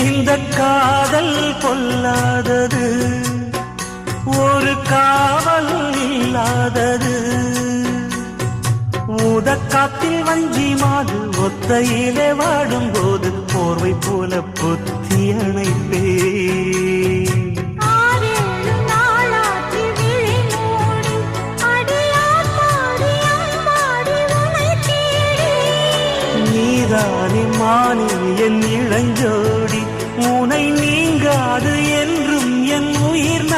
இந்த காதல் பொல்லாதது, ஒரு காவல் இல்லாதது. ஊதக்காத்தில் வஞ்சி மாது ஒத்தையிலே வாடும் போது போர்வை போல பொத்தி அணைப்பே. நீதானே மானே என் இளஞ்சோடி, உனை நீங்காது என்றும் என் உயிர்